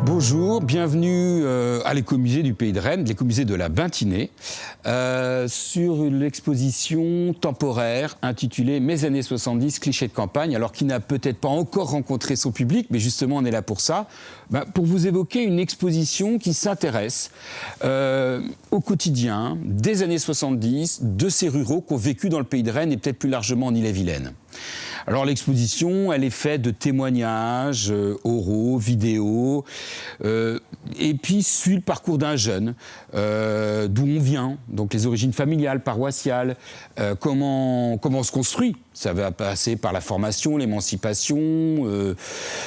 Bonjour, bienvenue à l'écomusée du Pays de Rennes, l'écomusée de la Bintinée, sur l'exposition temporaire intitulée « Mes années 70, clichés de campagne », alors qui n'a peut-être pas encore rencontré son public, mais justement on est là pour ça, pour vous évoquer une exposition qui s'intéresse au quotidien des années 70, de ces ruraux qui ont vécu dans le Pays de Rennes et peut-être plus largement en Ille-et-Vilaine. Alors l'exposition, elle est faite de témoignages oraux, vidéos, et puis suit le parcours d'un jeune, d'où on vient, donc les origines familiales, paroissiales, comment on se construit. Ça va passer par la formation, l'émancipation,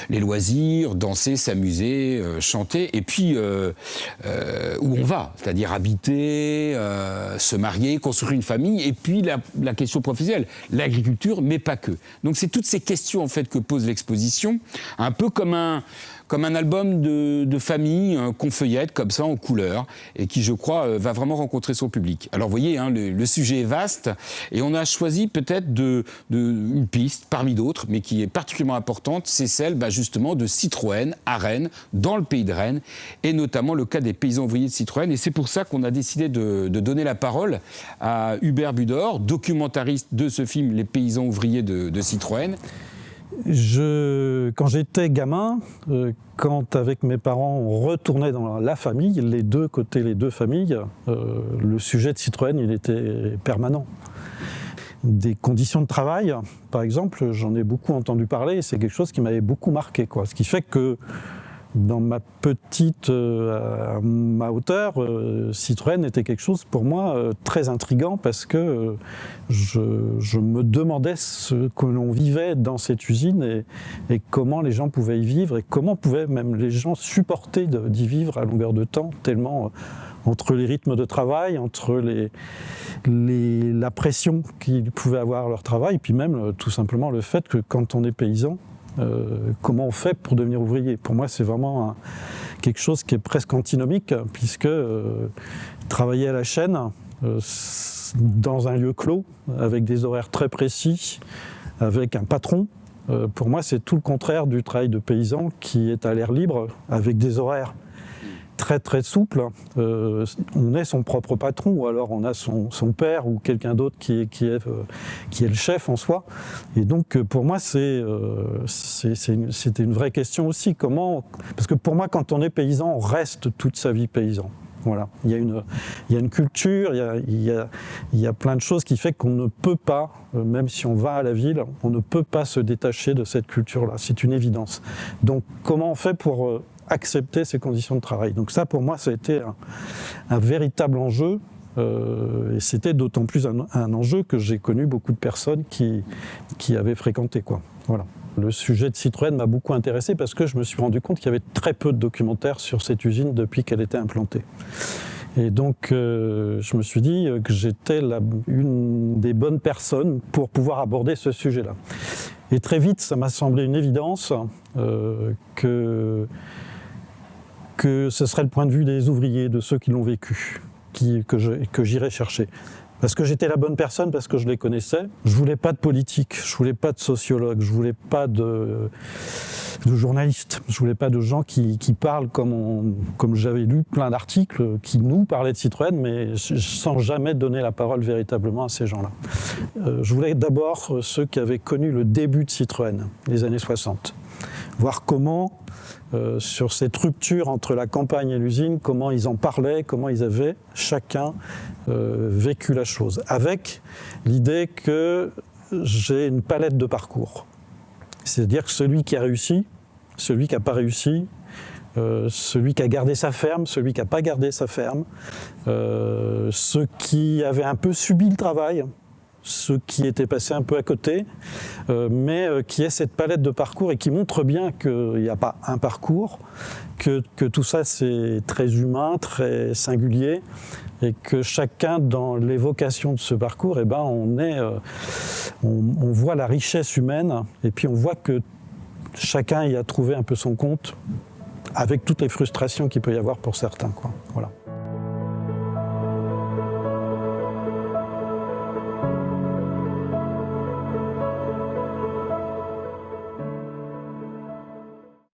les loisirs, danser, s'amuser, chanter, et puis où on va, c'est-à-dire habiter, se marier, construire une famille, et puis la question professionnelle, l'agriculture, mais pas que. Donc c'est toutes ces questions en fait que pose l'exposition, un peu comme un album de famille qu'on feuillette comme ça en couleur et qui, je crois, va vraiment rencontrer son public. Alors vous voyez, hein, le sujet est vaste et on a choisi peut-être une piste parmi d'autres, mais qui est particulièrement importante, c'est celle justement de Citroën à Rennes, dans le Pays de Rennes, et notamment le cas des paysans ouvriers de Citroën. Et c'est pour ça qu'on a décidé de donner la parole à Hubert Budor, documentariste de ce film Les paysans ouvriers de Citroën. Quand j'étais gamin, quand avec mes parents on retournait dans la famille, les deux familles, le sujet de Citroën il était permanent. Des conditions de travail, par exemple, j'en ai beaucoup entendu parler et c'est quelque chose qui m'avait beaucoup marqué, quoi. Ce qui fait que dans ma hauteur, Citroën était quelque chose pour moi très intriguant parce que je me demandais ce que l'on vivait dans cette usine et comment les gens pouvaient y vivre et comment pouvaient même les gens supporter d'y vivre à longueur de temps, tellement entre les rythmes de travail, entre la pression qu'ils pouvaient avoir à leur travail, et puis même tout simplement le fait que quand on est paysan, comment on fait pour devenir ouvrier. Pour moi, c'est vraiment quelque chose qui est presque antinomique, puisque travailler à la chaîne, dans un lieu clos, avec des horaires très précis, avec un patron, pour moi, c'est tout le contraire du travail de paysan qui est à l'air libre, avec des horaires très très souple, on est son propre patron ou alors on a son père ou quelqu'un d'autre qui est le chef en soi. Et donc pour moi c'était une vraie question aussi. Parce que pour moi quand on est paysan, on reste toute sa vie paysan. Voilà. Il y a une culture, il y a plein de choses qui fait qu'on ne peut pas, même si on va à la ville, on ne peut pas se détacher de cette culture-là. C'est une évidence. Donc comment on fait pour accepter ces conditions de travail. Donc ça, pour moi, ça a été un véritable enjeu, et c'était d'autant plus un enjeu que j'ai connu beaucoup de personnes qui avaient fréquenté, quoi. Voilà. Le sujet de Citroën m'a beaucoup intéressé parce que je me suis rendu compte qu'il y avait très peu de documentaires sur cette usine depuis qu'elle était implantée. Et donc, je me suis dit que j'étais une des bonnes personnes pour pouvoir aborder ce sujet-là. Et très vite, ça m'a semblé une évidence que ce serait le point de vue des ouvriers, de ceux qui l'ont vécu, que j'irais chercher. Parce que j'étais la bonne personne, parce que je les connaissais. Je voulais pas de politique, je voulais pas de sociologue, je voulais pas de journalistes, je voulais pas de gens qui parlent comme j'avais lu plein d'articles qui nous parlaient de Citroën, mais sans jamais donner la parole véritablement à ces gens-là. Je voulais d'abord ceux qui avaient connu le début de Citroën, les années 60. Voir comment, sur cette rupture entre la campagne et l'usine, comment ils en parlaient, comment ils avaient chacun vécu la chose. Avec l'idée que j'ai une palette de parcours. C'est-à-dire que celui qui a réussi, celui qui n'a pas réussi, celui qui a gardé sa ferme, celui qui n'a pas gardé sa ferme, ceux qui avaient un peu subi le travail, ceux qui étaient passés un peu à côté, mais qui est cette palette de parcours et qui montre bien qu'il n'y a pas un parcours, que tout ça c'est très humain, très singulier, et que chacun dans l'évocation de ce parcours, on voit la richesse humaine, et puis on voit que chacun y a trouvé un peu son compte, avec toutes les frustrations qu'il peut y avoir pour certains, quoi. Voilà.